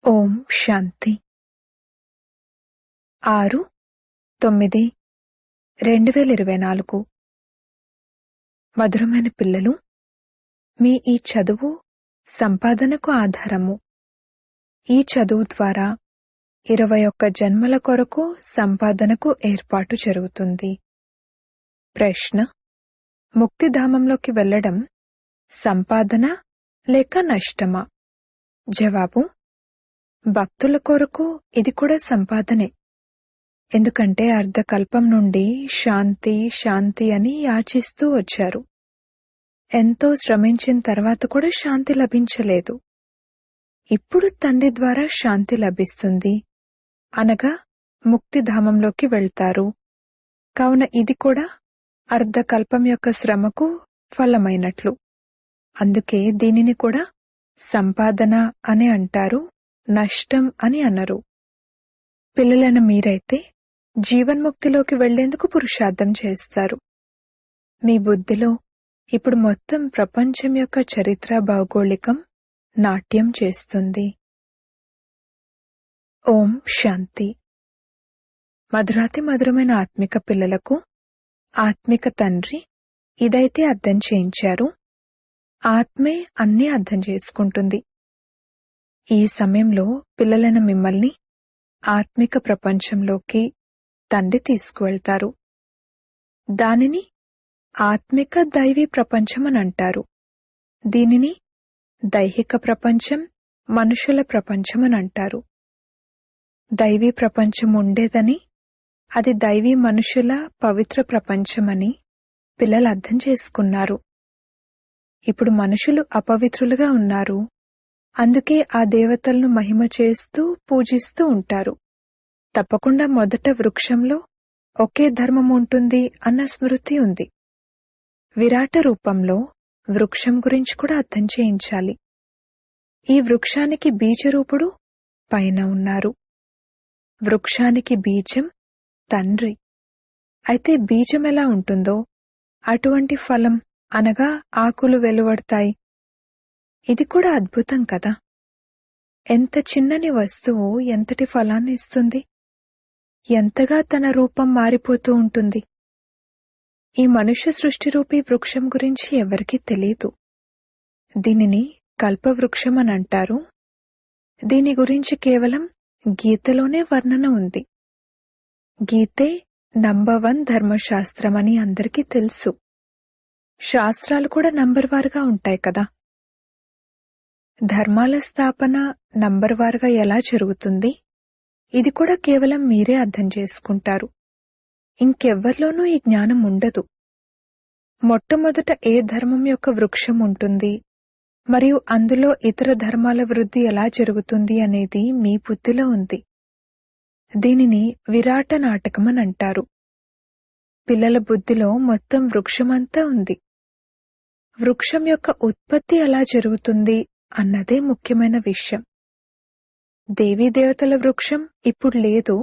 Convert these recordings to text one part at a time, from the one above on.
ఓం శాంతి 6/9/2024 మధురమైన పిల్లలు, మీ ఈ చదువు సంపాదనకు ఆధారము. ఈ చదువు ద్వారా 21 జన్మల కొరకు సంపాదనకు ఏర్పాటు జరుగుతుంది. ప్రశ్న: ముక్తిధామంలోకి వెళ్లడం సంపాదన లేక నష్టమా? జవాబు: భక్తుల కొరకు ఇది కూడా సంపాదనే. ఎందుకంటే అర్ధకల్పం నుండి శాంతి శాంతి అని యాచిస్తూ వచ్చారు. ఎంతో శ్రమించిన తర్వాత కూడా శాంతి లభించలేదు. ఇప్పుడు తండ్రి ద్వారా శాంతి లభిస్తుంది, అనగా ముక్తిధామంలోకి వెళ్తారు. కావున ఇది కూడా అర్ధకల్పం యొక్క శ్రమకు ఫలమైనట్లు. అందుకే దీనిని కూడా సంపాదన అని అంటారు, నష్టం అని అనరు. పిల్లలైన మీరైతే జీవన్ముక్తిలోకి వెళ్లేందుకు పురుషార్థం చేస్తారు. మీ బుద్ధిలో ఇప్పుడు మొత్తం ప్రపంచం యొక్క చరిత్ర భౌగోళికం నాట్యం చేస్తుంది. ఓం శాంతి. మధురాతి మధురమైన ఆత్మిక పిల్లలకు ఆత్మిక తండ్రి ఇదైతే అర్థం చేయించారు, ఆత్మే అన్నీ అర్థం చేసుకుంటుంది. ఈ సమయంలో పిల్లలైన మిమ్మల్ని ఆత్మిక ప్రపంచంలోకి తండ్రి తీసుకువెళ్తారు. దానిని ఆత్మిక దైవీ ప్రపంచం అని అంటారు. దీనిని దైహిక ప్రపంచం, మనుషుల ప్రపంచం అని అంటారు. దైవీ ప్రపంచం ఉండేదని, అది దైవీ మనుషుల పవిత్ర ప్రపంచమని పిల్లలు అర్థం చేసుకున్నారు. ఇప్పుడు మనుషులు అపవిత్రులుగా ఉన్నారు. అందుకే ఆ దేవతలను మహిమ చేస్తూ పూజిస్తూ ఉంటారు. తప్పకుండా మొదట వృక్షంలో ఒకే ధర్మం ఉంటుంది అన్న స్మృతి ఉంది. విరాట రూపంలో వృక్షం గురించి కూడా అర్థం చేయించాలి. ఈ వృక్షానికి బీజరూపుడు పైన ఉన్నారు. వృక్షానికి బీజం తండ్రి. అయితే బీజం ఎలా ఉంటుందో అటువంటి ఫలం, అనగా ఆకులు వెలువడతాయి. ఇది కూడా అద్భుతం కదా. ఎంత చిన్నని వస్తువు ఎంతటి ఫలాన్ని ఇస్తుంది, ఎంతగా తన రూపం మారిపోతూ ఉంటుంది. ఈ మనుష్య సృష్టి రూపీ వృక్షం గురించి ఎవరికీ తెలీదు. దీనిని కల్పవృక్షం అని అంటారు. దీని గురించి కేవలం గీతలోనే వర్ణన ఉంది. గీతే నంబర్ 1 ధర్మశాస్త్రం అని అందరికీ తెలుసు. శాస్త్రాలు కూడా నంబర్ వారుగా ఉంటాయి కదా. ధర్మాల స్థాపన నంబర్ వారుగా ఎలా జరుగుతుంది, ఇది కూడా కేవలం మీరే అర్థం చేసుకుంటారు. ఇంకెవ్వరిలోనూ ఈ జ్ఞానం ఉండదు. మొట్టమొదట ఏ ధర్మం యొక్క వృక్షం ఉంటుంది మరియు అందులో ఇతర ధర్మాల వృద్ధి ఎలా జరుగుతుంది అనేది మీ బుద్ధిలో ఉంది. దీనిని విరాట నాటకం అని అంటారు. పిల్లల బుద్ధిలో మొత్తం వృక్షమంతా ఉంది. వృక్షం యొక్క ఉత్పత్తి ఎలా జరుగుతుంది అన్నదే ముఖ్యమైన విషయం. దేవీదేవతల వృక్షం ఇప్పుడు లేదు.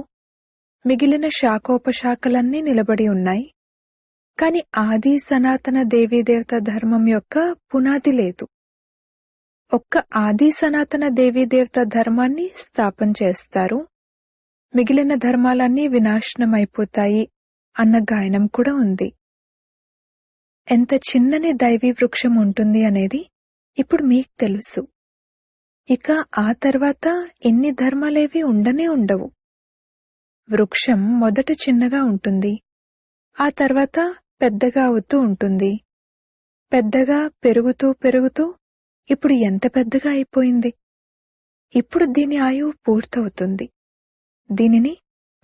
మిగిలిన శాఖోపశాఖలన్నీ నిలబడి ఉన్నాయి. కాని ఆది సనాతన దేవీదేవత ధర్మం యొక్క పునాది లేదు. ఒక్క ఆది సనాతన దేవీదేవత ధర్మాన్ని స్థాపన చేస్తారు. మిగిలిన ధర్మాలన్నీ వినాశనమైపోతాయి అన్న గాయనం కూడా ఉంది. ఎంత చిన్నని దైవీ వృక్షం ఉంటుంది అనేది ఇప్పుడు మీకు తెలుసు. ఇక ఆ తర్వాత ఎన్ని ధర్మాలేవి ఉండనే ఉండవు. వృక్షం మొదట చిన్నగా ఉంటుంది, ఆ తర్వాత పెద్దగా అవుతూ ఉంటుంది. పెద్దగా పెరుగుతూ పెరుగుతూ ఇప్పుడు ఎంత పెద్దగా అయిపోయింది. ఇప్పుడు దీని ఆయువు పూర్తవుతుంది. దీనిని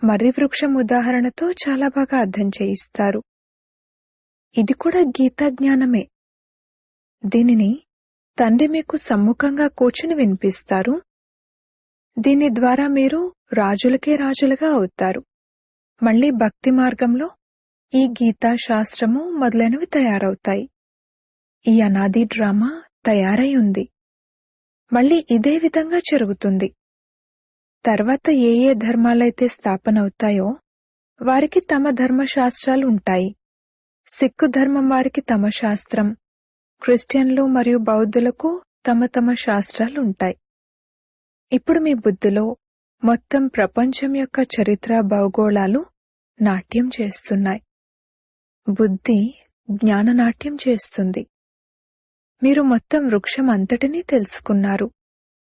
మర్రి వృక్షం ఉదాహరణతో చాలా బాగా అర్థం చేయిస్తారు. ఇది కూడా గీతా జ్ఞానమే. దీనిని తండ్రి మీకు సమ్ముఖంగా కూర్చుని వినిపిస్తారు. దీని ద్వారా మీరు రాజులకే రాజులుగా అవుతారు. మళ్లీ భక్తి మార్గంలో ఈ గీతా శాస్త్రము మొదలైనవి తయారవుతాయి. ఈ అనాది డ్రామా తయారై ఉంది. మళ్లీ ఇదే విధంగా జరుగుతుంది. తర్వాత ఏ ఏ ధర్మాలైతే స్థాపన అవుతాయో వారికి తమ ధర్మశాస్త్రాలు ఉంటాయి. సిక్కు ధర్మం వారికి తమ శాస్త్రం, క్రిస్టియన్లు మరియు బౌద్ధులకు తమ తమ శాస్త్రాలు ఉంటాయి. ఇప్పుడు మీ బుద్ధిలో మొత్తం ప్రపంచం యొక్క చరిత్ర భౌగోళాలు నాట్యం చేస్తున్నాయి. బుద్ధి జ్ఞాననాట్యం చేస్తుంది. మీరు మొత్తం వృక్షం అంతటినీ తెలుసుకున్నారు.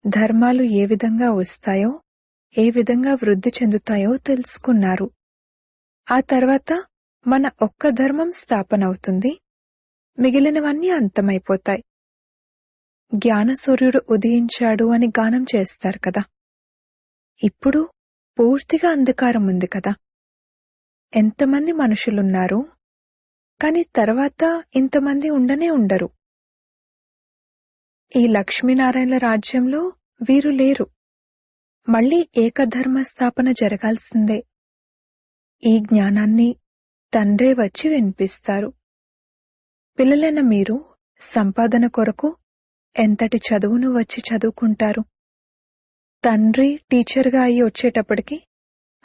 ధర్మాలు ఏ విధంగా వస్తాయో, ఏ విధంగా వృద్ధి చెందుతాయో తెలుసుకున్నారు. ఆ తర్వాత మన ఒక్క ధర్మం స్థాపనవుతుంది, మిగిలినవన్నీ అంతమైపోతాయి. జ్ఞాన సూర్యుడు ఉదయించాడు అని గానం చేస్తారు కదా. ఇప్పుడు పూర్తిగా అంధకారం ఉంది కదా. ఎంతమంది మనుషులున్నారు, కాని తర్వాత ఇంతమంది ఉండనే ఉండరు. ఈ లక్ష్మీనారాయణల రాజ్యంలో వీరు లేరు. మళ్లీ ఏకధర్మ స్థాపన జరగాల్సిందే. ఈ జ్ఞానాన్ని తండ్రే వచ్చి వినిపిస్తారు. పిల్లలైన మీరు సంపాదన కొరకు ఎంతటి చదువును వచ్చి చదువుకుంటారు. తండ్రి టీచర్గా అయి వచ్చేటప్పటికి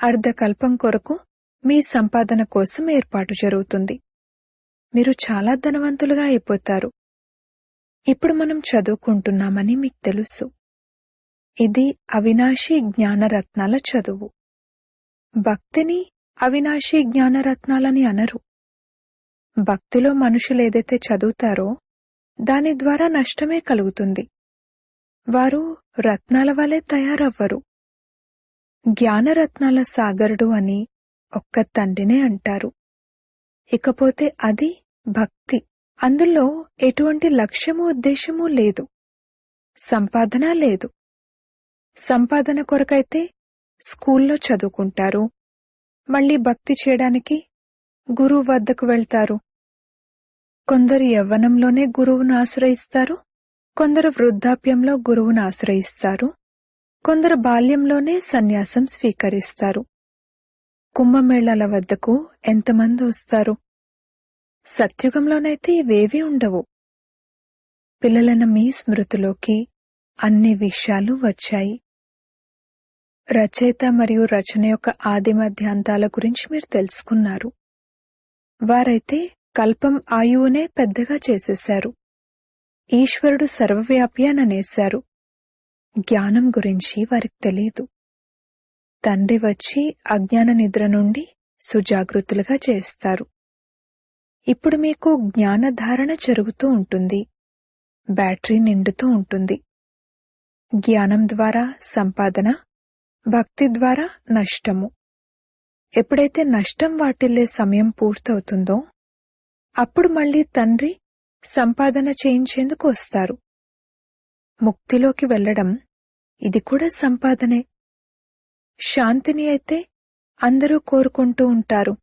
అర్ధకల్పం కొరకు మీ సంపాదన కోసం ఏర్పాటు జరుగుతుంది. మీరు చాలా ధనవంతులుగా అయిపోతారు. ఇప్పుడు మనం చదువుకుంటున్నామని మీకు తెలుసు. ఇది అవినాశీ జ్ఞానరత్నాల చదువు. భక్తిని అవినాశీ జ్ఞానరత్నాలని అనరు. భక్తిలో మనుషులేదైతే చదువుతారో దాని ద్వారా నష్టమే కలుగుతుంది. వారు రత్నాల వలె తయారవ్వరు. జ్ఞానరత్నాల సాగరుడు అని ఒక్క తండ్రినే అంటారు. ఇకపోతే అది భక్తి. అందులో ఎటువంటి లక్ష్యము ఉద్దేశము లేదు. సంపాదన లేదు. సంపాదన కొరకైతే స్కూల్లో చదువుకుంటారు, మళ్లీ భక్తి చేయడానికి గురువు వద్దకు వెళ్తారు. కొందరు యవ్వనంలోనే గురువును ఆశ్రయిస్తారు, కొందరు వృద్ధాప్యంలో గురువును ఆశ్రయిస్తారు, కొందరు బాల్యంలోనే సన్యాసం స్వీకరిస్తారు. కుంభమేళాల వద్దకు ఎంతమంది వస్తారు? సత్యుగంలోనైతే ఇవేవీ ఉండవు. పిల్లలైన మీ స్మృతిలోకి అన్ని విషయాలు వచ్చాయి. రచయిత మరియు రచన యొక్క ఆది మధ్యాంతాల గురించి మీరు తెలుసుకున్నారు. వారైతే కల్పం ఆయువునే పెద్దగా చేసేశారు. ఈశ్వరుడు సర్వవ్యాపి అని అనేశారు. జ్ఞానం గురించి వారికి తెలీదు. తండ్రి వచ్చి అజ్ఞాన నిద్ర నుండి సుజాగృతులుగా చేస్తారు. ఇప్పుడు మీకు జ్ఞానధారణ జరుగుతూ ఉంటుంది. బ్యాటరీ నిండుతూ ఉంటుంది. జ్ఞానం ద్వారా సంపాదన, భక్తి ద్వారా నష్టము. ఎప్పుడైతే నష్టం వాటిల్లే సమయం పూర్తవుతుందో అప్పుడు మళ్లీ తండ్రి సంపాదన చేయించేందుకు వస్తారు. ముక్తిలోకి వెళ్లడం ఇది కూడా సంపాదనే. శాంతిని అయితే అందరూ కోరుకుంటూ ఉంటారు.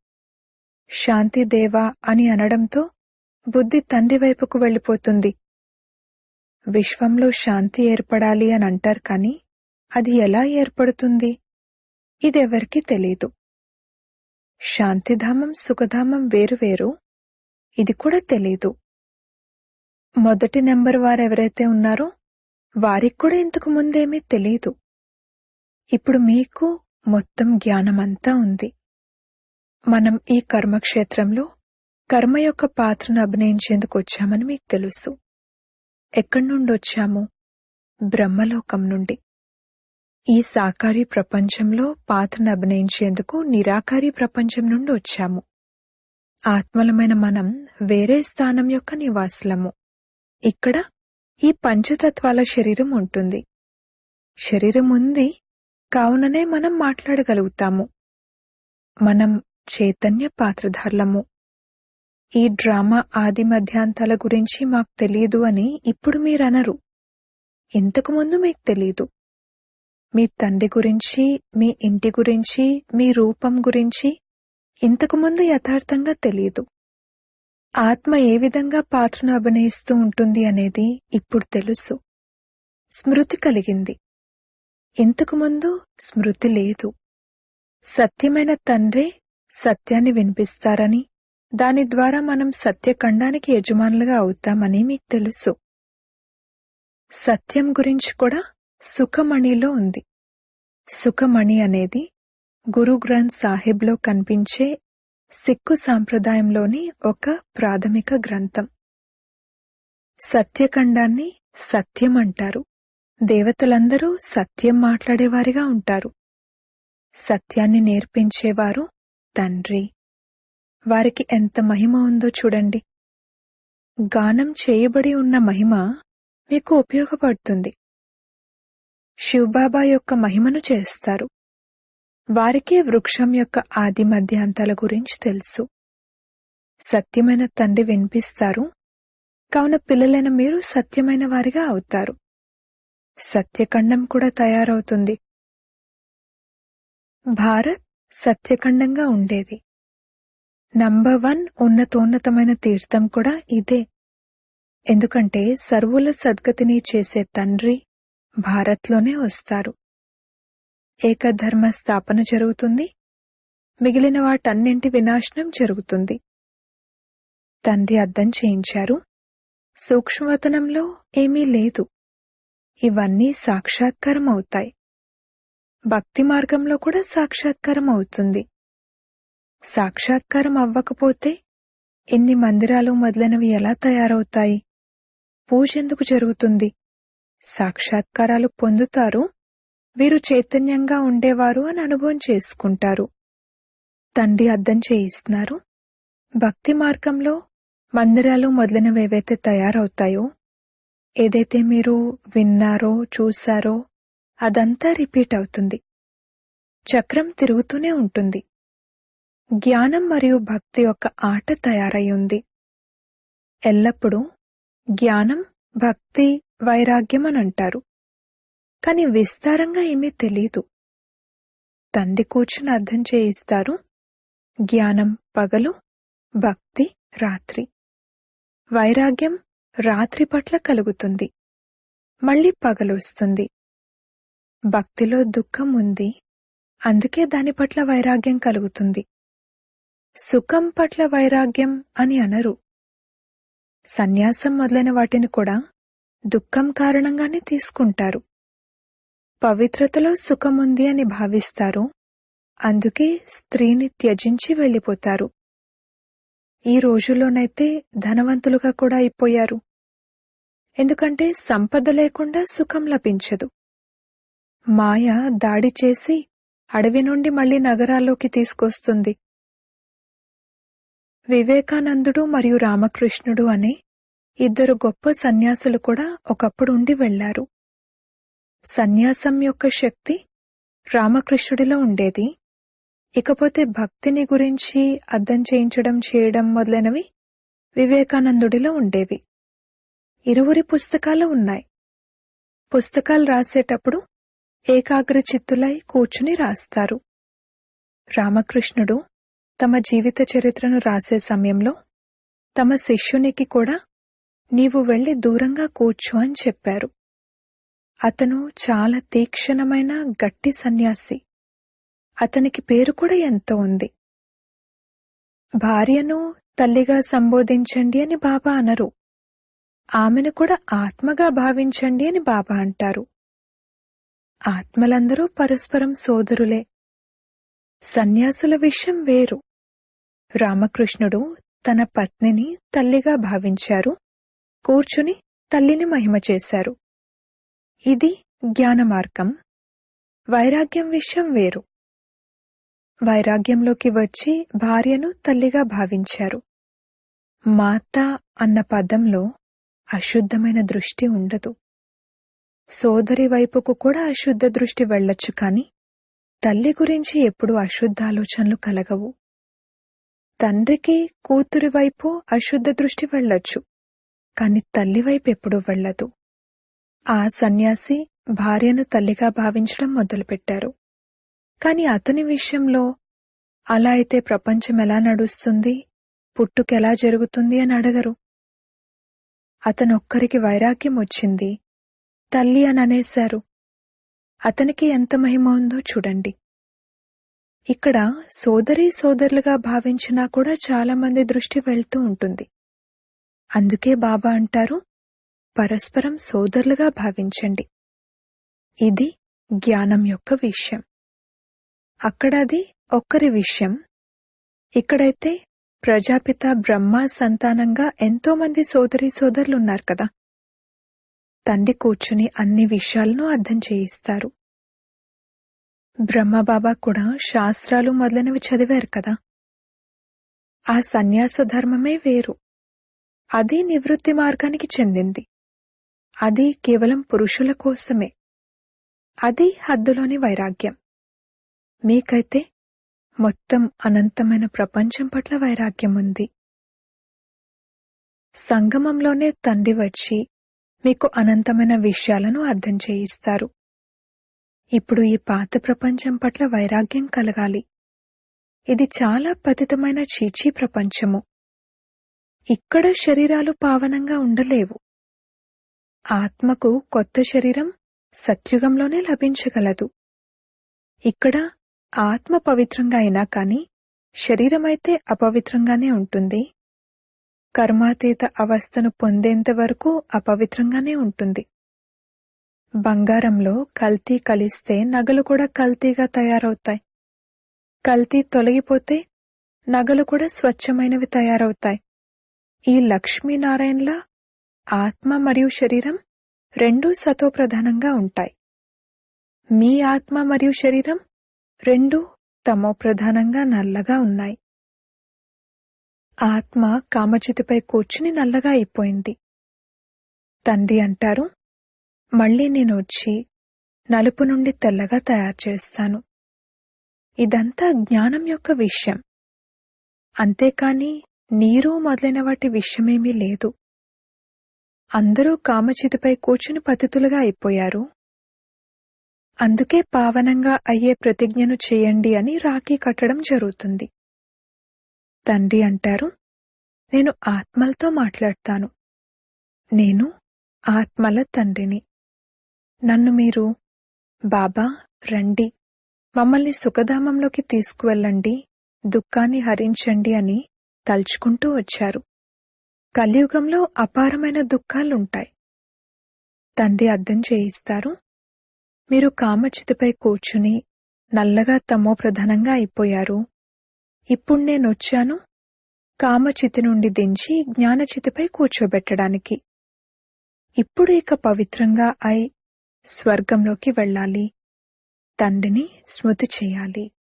శాంతి దేవా అని అనడంతో బుద్ధి తండ్రి వైపుకు వెళ్ళిపోతుంది. విశ్వంలో శాంతి ఏర్పడాలి అని అంటారు, కానీ అది ఎలా ఏర్పడుతుంది ఇదెవరికీ తెలీదు. శాంతిధామం సుఖధామం వేరువేరు, ఇది కూడా తెలీదు. మొదటి నెంబర్ వారెవరైతే ఉన్నారో వారికి కూడా ఇంతకు ముందేమీ తెలీదు. ఇప్పుడు మీకు మొత్తం జ్ఞానమంతా ఉంది. మనం ఈ కర్మక్షేత్రంలో కర్మ యొక్క పాత్రను అభినయించేందుకు వచ్చామని మీకు తెలుసు. ఎక్కడి నుండి వచ్చాము? బ్రహ్మలోకం నుండి. ఈ సాకారీ ప్రపంచంలో పాత్రను అభినయించేందుకు నిరాకారీ ప్రపంచం నుండి వచ్చాము. ఆత్మలమైన మనం వేరే స్థానం యొక్క నివాసులము. ఇక్కడ ఈ పంచతత్వాల శరీరం ఉంటుంది. శరీరం ఉంది, కావుననే మనం మాట్లాడగలుగుతాము. మనం చైతన్య పాత్రధారులము. ఈ డ్రామా ఆది మధ్యాంతాల గురించి మాకు తెలియదు అని ఇప్పుడు మీరనరు. ఇంతకుముందు మీకు తెలీదు. మీ తండ్రి గురించి, మీ ఇంటి గురించి, మీ రూపం గురించి ఇంతకుముందు యథార్థంగా తెలీదు. ఆత్మ ఏ విధంగా పాత్రను అభినయిస్తూ ఉంటుంది అనేది ఇప్పుడు తెలుసు. స్మృతి కలిగింది. ఇంతకుముందు స్మృతి లేదు. సత్యమైన తండ్రే సత్యాన్ని వినిపిస్తారని, దాని ద్వారా మనం సత్యఖండానికి యజమానులుగా అవుతామని మీకు తెలుసు. సత్యం గురించి కూడా సుఖమణిలో ఉంది. సుఖమణి అనేది గురు గ్రంథ్ సాహిబ్లో కనిపించే సిక్కు సాంప్రదాయంలోని ఒక ప్రాథమిక గ్రంథం. సత్యఖండాన్ని సత్యం అంటారు, దేవతలందరూ సత్యం మాట్లాడేవారిగా ఉంటారు. సత్యాన్ని నేర్పించేవారు తండ్రి. వారికి ఎంత మహిమ ఉందో చూడండి. గానం చేయబడి ఉన్న మహిమ మీకు ఉపయోగపడుతుంది. శివబాబా యొక్క మహిమను చేస్తారు. వారికే వృక్షం యొక్క ఆది మధ్యాంతాల గురించి తెలుసు. సత్యమైన తండ్రి వినిపిస్తారు. కావున పిల్లలైన మీరు సత్యమైన వారిగా అవుతారు. సత్యఖండం కూడా తయారవుతుంది. భారత్ సత్యఖండంగా ఉండేది. నంబర్ 1 ఉన్నతోన్నతమైన తీర్థం కూడా ఇదే. ఎందుకంటే సర్వుల సద్గతిని చేసే తండ్రి భారత్లోనే వస్తారు. ఏకధర్మ స్థాపన జరుగుతుంది. మిగిలిన వాటన్నింటి వినాశనం జరుగుతుంది. తండ్రి అర్థం చేయించారు. సూక్ష్మవతనంలో ఏమీ లేదు. ఇవన్నీ సాక్షాత్కారం అవుతాయి. భక్తి మార్గంలో కూడా సాక్షాత్కారం అవుతుంది. సాక్షాత్కారం అవ్వకపోతే ఎన్ని మందిరాలు మొదలైనవి ఎలా తయారవుతాయి? పూజ ఎందుకు జరుగుతుంది? సాక్షాత్కారాలు పొందుతారు. వీరు చైతన్యంగా ఉండేవారు అని అనుభవం చేసుకుంటారు. తండ్రి అర్థం చేయిస్తున్నారు. భక్తి మార్గంలో మందిరాలు మొదలైనవి ఏవైతే తయారవుతాయో, ఏదైతే మీరు విన్నారో చూశారో అదంతా రిపీట్ అవుతుంది. చక్రం తిరుగుతూనే ఉంటుంది. జ్ఞానం మరియు భక్తి యొక్క ఆట తయారై ఉంది. ఎల్లప్పుడూ జ్ఞానం, భక్తి, వైరాగ్యం అని అంటారు. కాని విస్తారంగా ఏమీ తెలీదు. తండ్రి కూర్చుని అర్థం చేయిస్తారు. జ్ఞానం పగలు, భక్తి రాత్రి. వైరాగ్యం రాత్రి పట్ల కలుగుతుంది. మళ్ళీ పగలొస్తుంది. భక్తిలో దుఃఖం ఉంది. అందుకే దాని పట్ల వైరాగ్యం కలుగుతుంది. సుఖం పట్ల వైరాగ్యం అని అనరు. సన్యాసం మొదలైన వాటిని కూడా దుఃఖం కారణంగానే తీసుకుంటారు. పవిత్రతలో సుఖముంది అని భావిస్తారు. అందుకే స్త్రీని త్యజించి వెళ్ళిపోతారు. ఈ రోజుల్లోనైతే ధనవంతులుగా కూడా అయిపోయారు. ఎందుకంటే సంపద లేకుండా సుఖం లభించదు. మాయ దాడి చేసి అడవి నుండి మళ్లీ నగరాల్లోకి తీసుకొస్తుంది. వివేకానందుడు మరియు రామకృష్ణుడు అనే 2 గొప్ప సన్యాసులు కూడా ఒకప్పుడు ఉండి వెళ్లారు. సన్యాసం యొక్క శక్తి రామకృష్ణుడిలో ఉండేది. ఇకపోతే భక్తిని గురించి అర్థం చేయించడం చేయడం మొదలైనవి వివేకానందుడిలో ఉండేవి. ఇరువురి పుస్తకాలు ఉన్నాయి. పుస్తకాలు రాసేటప్పుడు ఏకాగ్రచిత్తులై కూర్చుని రాస్తారు. రామకృష్ణుడు తమ జీవిత చరిత్రను రాసే సమయంలో తమ శిష్యునికి కూడా నీవు వెళ్లి దూరంగా కూర్చో అని చెప్పారు. అతను చాలా తీక్షణమైన గట్టి సన్యాసి. అతనికి పేరు కూడా ఎంతో ఉంది. భార్యను తల్లిగా సంబోధించండి అని బాబా అనరు. ఆమెను కూడా ఆత్మగా భావించండి అని బాబా అంటారు. ఆత్మలందరూ పరస్పరం సోదరులే. సన్యాసుల విషయం వేరు. రామకృష్ణుడు తన పత్నిని తల్లిగా భావించారు. కూర్చుని తల్లిని మహిమ చేశారు. ఇది జ్ఞాన మార్గం. వైరాగ్యం విషయం వేరు. వైరాగ్యంలోకి వచ్చి భార్యను తల్లిగా భావించారు. మాత అన్న పదంలో అశుద్ధమైన దృష్టి ఉండదు. సోదరి వైపుకు కూడా అశుద్ధ దృష్టి వెళ్లొచ్చు, కాని తల్లి గురించి ఎప్పుడూ అశుద్ధ ఆలోచనలు కలగవు. తండ్రికి కూతురి వైపు అశుద్ధ దృష్టి వెళ్లొచ్చు, కాని తల్లి వైపు ఎప్పుడూ వెళ్లదు. ఆ సన్యాసి భార్యను తల్లిగా భావించడం మొదలుపెట్టారు. కాని అతని విషయంలో అలా అయితే ప్రపంచం ఎలా నడుస్తుంది, పుట్టుకెలా జరుగుతుంది అని అడగరు. అతనొక్కరికి వైరాగ్యం వచ్చింది, తల్లి అని అనేశారు. అతనికి ఎంత మహిమ ఉందో చూడండి. ఇక్కడ సోదరీ సోదరులుగా భావించినా కూడా చాలా మంది దృష్టి వెళ్తూ ఉంటుంది. అందుకే బాబా అంటారు, పరస్పరం సోదరులుగా భావించండి. ఇది జ్ఞానం యొక్క విషయం. అక్కడది ఒక్కరి విషయం. ఇక్కడైతే ప్రజాపిత బ్రహ్మ సంతానంగా ఎంతో మంది సోదరీ సోదరులున్నారు కదా. తండ్రి కూర్చుని అన్ని విషయాలను అర్థం చేయిస్తారు. బ్రహ్మబాబా కూడా శాస్త్రాలు మొదలైనవి చదివారు కదా. ఆ సన్యాస ధర్మమే వేరు. అది నివృత్తి మార్గానికి చెందింది. అది కేవలం పురుషుల కోసమే. అది హద్దులోని వైరాగ్యం. మీకైతే మొత్తం అనంతమైన ప్రపంచం పట్ల వైరాగ్యం ఉంది. సంగమంలోనే తండ్రి వచ్చి మీకు అనంతమైన విషయాలను అర్థం చేయిస్తారు. ఇప్పుడు ఈ పాత ప్రపంచం పట్ల వైరాగ్యం కలగాలి. ఇది చాలా పతితమైన చీచీ ప్రపంచము. ఇక్కడ శరీరాలు పావనంగా ఉండలేవు. ఆత్మకు కొత్త శరీరం సత్యుగంలోనే లభించగలదు. ఇక్కడ ఆత్మ పవిత్రంగా అయినా కాని శరీరమైతే అపవిత్రంగానే ఉంటుంది. కర్మాతీత అవస్థను పొందేంత వరకు అపవిత్రంగానే ఉంటుంది. బంగారంలో కల్తీ కలిస్తే నగలు కూడా కల్తీగా తయారవుతాయి. కల్తీ తొలగిపోతే నగలు కూడా స్వచ్ఛమైనవి తయారవుతాయి. ఈ లక్ష్మీనారాయణల ఆత్మ మరియు శరీరం రెండూ సతోప్రధానంగా ఉంటాయి. మీ ఆత్మ మరియు శరీరం రెండూ తమోప్రధానంగా నల్లగా ఉన్నాయి. ఆత్మ కామచితిపై కూర్చుని నల్లగా అయిపోయింది. తండ్రి అంటారు, మళ్లీ నేను వచ్చి నలుపు నుండి తెల్లగా తయారు చేస్తాను. ఇదంతా జ్ఞానం యొక్క విషయం. అంతేకాని నీరు మొదలైన వాటి విషయమేమీ లేదు. అందరూ కామచితిపై కూర్చుని పతితులుగా అయిపోయారు. అందుకే పావనంగా అయ్యే ప్రతిజ్ఞను చేయండి అని రాఖీ కట్టడం జరుగుతుంది. తండ్రి అంటారు, నేను ఆత్మలతో మాట్లాడతాను. నేను ఆత్మల తండ్రిని. నన్ను మీరు బాబా రండి, మమ్మల్ని సుఖధామంలోకి తీసుకువెళ్ళండి, దుఃఖాన్ని హరించండి అని తలుచుకుంటూ వచ్చారు. కలియుగంలో అపారమైన దుఃఖాలుంటాయి. తండ్రి అర్థం చేయిస్తారు, మీరు కామచితిపై కూర్చుని నల్లగా తమోప్రధానంగా అయిపోయారు. ఇప్పుడు నేనొచ్చాను కామచితి నుండి దించి జ్ఞానచితిపై కూర్చోబెట్టడానికి. ఇప్పుడు ఇక పవిత్రంగా అయి స్వర్గంలోకి వెళ్ళాలి. తండ్రిని స్మృతి చేయాలి.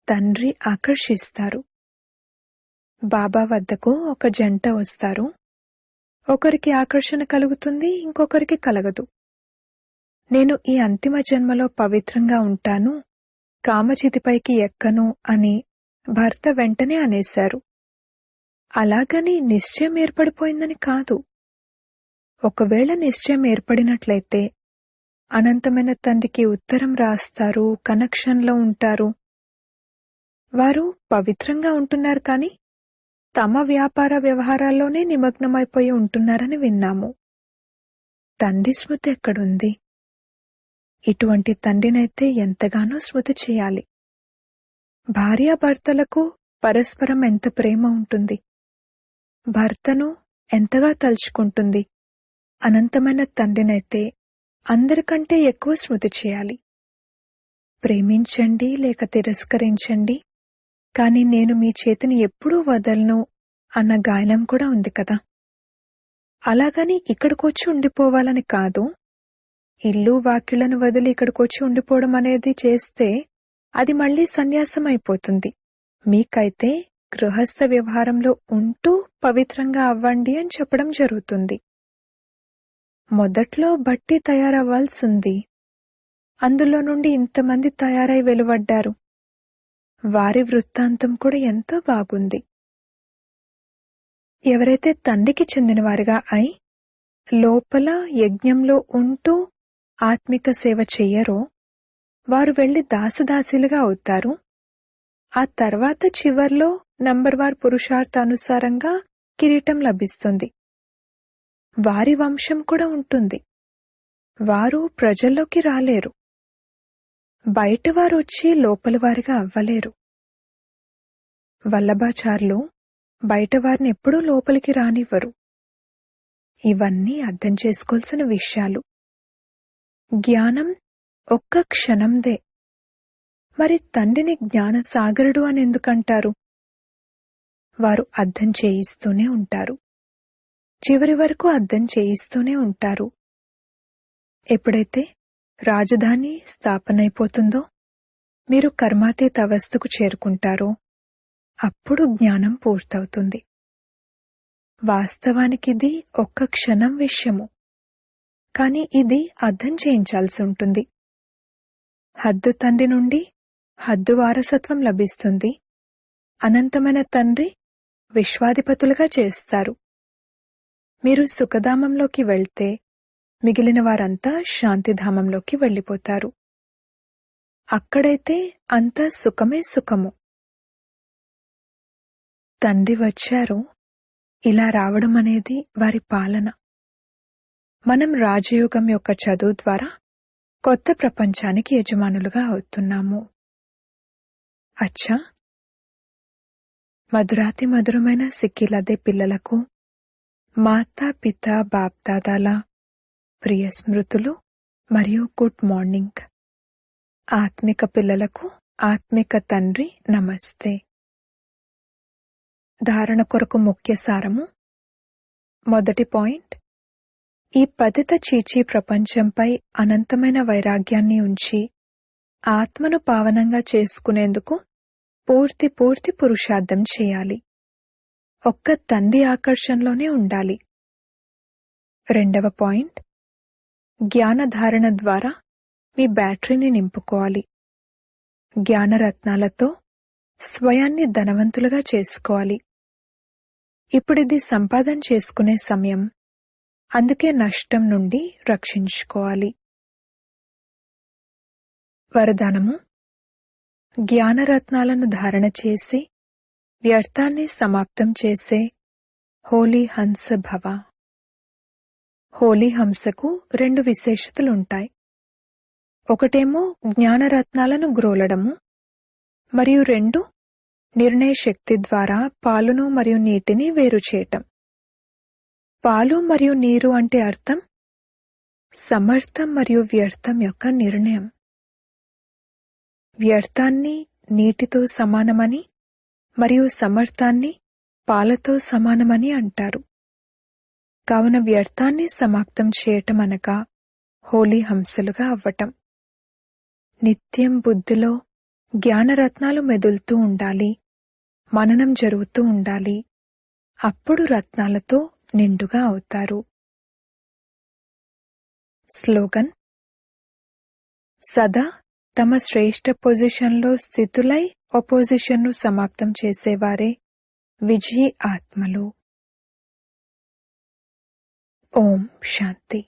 తండ్రి ఆకర్షిస్తారు. బాబా వద్దకు ఒక జంట వస్తారు. ఒకరికి ఆకర్షణ కలుగుతుంది, ఇంకొకరికి కలగదు. నేను ఈ అంతిమ జన్మలో పవిత్రంగా ఉంటాను, కామచితిపైకి ఎక్కను అని భర్త వెంటనే అనేశారు. అలాగని నిశ్చయం ఏర్పడిపోయిందని కాదు. ఒకవేళ నిశ్చయం ఏర్పడినట్లయితే అనంతమైన తండ్రికి ఉత్తరం రాస్తారు, కనెక్షన్లో ఉంటారు. వారు పవిత్రంగా ఉంటున్నారు కాని తమ వ్యాపార వ్యవహారాల్లోనే నిమగ్నమైపోయి ఉంటున్నారని విన్నాము. తండ్రి స్మృతి ఎక్కడుంది? ఇటువంటి తండ్రినైతే ఎంతగానో స్మృతి చేయాలి. భార్యాభర్తలకు పరస్పరం ఎంత ప్రేమ ఉంటుంది. భర్తను ఎంతగా తలుచుకుంటుంది. అనంతమైన తండ్రినైతే అందరికంటే ఎక్కువ స్మృతి చేయాలి. ప్రేమించండి లేక తిరస్కరించండి, కాని నేను మీ చేతిని ఎప్పుడూ వదలను అన్న గాయనం కూడా ఉంది కదా. అలాగని ఇక్కడికొచ్చి ఉండిపోవాలని కాదు. ఇల్లు వాకిళ్లను వదిలి ఇక్కడికొచ్చి ఉండిపోవడం అనేది చేస్తే అది మళ్లీ సన్యాసం అయిపోతుంది. మీకైతే గృహస్థ వ్యవహారంలో ఉంటూ పవిత్రంగా అవ్వండి అని చెప్పడం జరుగుతుంది. మొదట్లో బట్టి తయారవ్వాల్సింది. అందులో నుండి ఇంతమంది తయారై వెలువడ్డారు. వారి వృత్తాంతం కూడా ఎంతో బాగుంది. ఎవరైతే తండ్రికి చెందినవారిగా అయి లోపల యజ్ఞంలో ఉంటూ ఆత్మిక సేవ చెయ్యరో వారు వెళ్లి దాసదాసీలుగా అవుతారు. ఆ తర్వాత చివర్లో నంబర్వార్ పురుషార్థానుసారంగా కిరీటం లభిస్తుంది. వారి వంశం కూడా ఉంటుంది. వారు ప్రజల్లోకి రాలేరు. బయటవారు వచ్చి లోపలివారిగా అవ్వలేరు. వల్లభాచార్యులు బయటవారిని ఎప్పుడూ లోపలికి రానివ్వరు. ఇవన్నీ అర్థం చేసుకోవాల్సిన విషయాలు. జ్ఞానం ఒక్క క్షణందే. మరి తండ్రిని జ్ఞానసాగరుడు అని ఎందుకంటారు? వారు అర్థం చేయిస్తూనే ఉంటారు. చివరి వరకు అర్థం చేయిస్తూనే ఉంటారు. ఎప్పుడైతే రాజధాని స్థాపనైపోతుందో మీరు కర్మాతీత అవస్థకు చేరుకుంటారో అప్పుడు జ్ఞానం పూర్తవుతుంది. వాస్తవానికిది ఒక్క క్షణం విషయము, కాని ఇది అర్థం చేయించాల్సి ఉంటుంది. హద్దు తండ్రి నుండి హద్దు వారసత్వం లభిస్తుంది. అనంతమైన తండ్రి విశ్వాధిపతులుగా చేస్తారు. మీరు సుఖధామంలోకి వెళ్తే మిగిలిన వారంతా శాంతిధామంలోకి వెళ్ళిపోతారు. అక్కడైతే అంతా సుఖమే సుఖము. తండ్రి వచ్చారు, ఇలా రావడం అనేది వారి పాలన. మనం రాజయోగం యొక్క చదువు ద్వారా కొత్త ప్రపంచానికి యజమానులుగా అవుతున్నాము. అచ్చా, మధురాతి మధురమైన సిక్కిలదే పిల్లలకు మాతా పిత బాప్దాదాల ప్రియ స్మృతులు మరియు గుడ్ మార్నింగ్. ఆత్మిక పిల్లలకు ఆత్మిక తండ్రి నమస్తే. ధారణ కొరకు ముఖ్య సారము. మొదటి పాయింట్, ఈ పతిత చీచీ ప్రపంచంపై అనంతమైన వైరాగ్యాన్ని ఉంచి ఆత్మను పావనంగా చేసుకునేందుకు పూర్తి పురుషార్థం చేయాలి. ఒక్క తండ్రి ఆకర్షణలోనే ఉండాలి. రెండవ పాయింట్, జ్ఞానధారణ ద్వారా మీ బ్యాటరీని నింపుకోవాలి. జ్ఞానరత్నాలతో స్వయాన్ని ధనవంతులుగా చేసుకోవాలి. ఇప్పుడిది సంపాదన చేసుకునే సమయం, అందుకే నష్టం నుండి రక్షించుకోవాలి. వరదానము. జ్ఞానరత్నాలను ధారణ చేసి వ్యర్థాన్ని సమాప్తం చేసే హోలీ హంస భవ. హోలీ హంసకు 2 విశేషతలుంటాయి. ఒకటేమో జ్ఞానరత్నాలను గ్రోలడము, మరియు 2 నిర్ణయ శక్తి ద్వారా పాలును మరియు నీటిని వేరు చేయటం. పాలు మరియు నీరు అంటే అర్థం సమర్థం మరియు వ్యర్థం యొక్క నిర్ణయం. వ్యర్థాన్ని నీటితో సమానమని మరియు సమర్థాన్ని పాలతో సమానమని అంటారు. కావున వ్యర్థాన్ని సమాప్తం చేయటం అనగా హోలీ హంసలుగా అవ్వటం. నిత్యం బుద్ధిలో జ్ఞానరత్నాలు మెదులుతూ ఉండాలి, మననం జరుగుతూ ఉండాలి. అప్పుడు రత్నాలతో నిండుగా అవుతారు. స్లోగన్. సదా తమ శ్రేష్ఠ పొజిషన్లో స్థితులై ఒపోజిషన్ను సమాప్తం చేసేవారే విజయీ ఆత్మలు. ఓం శాంతి.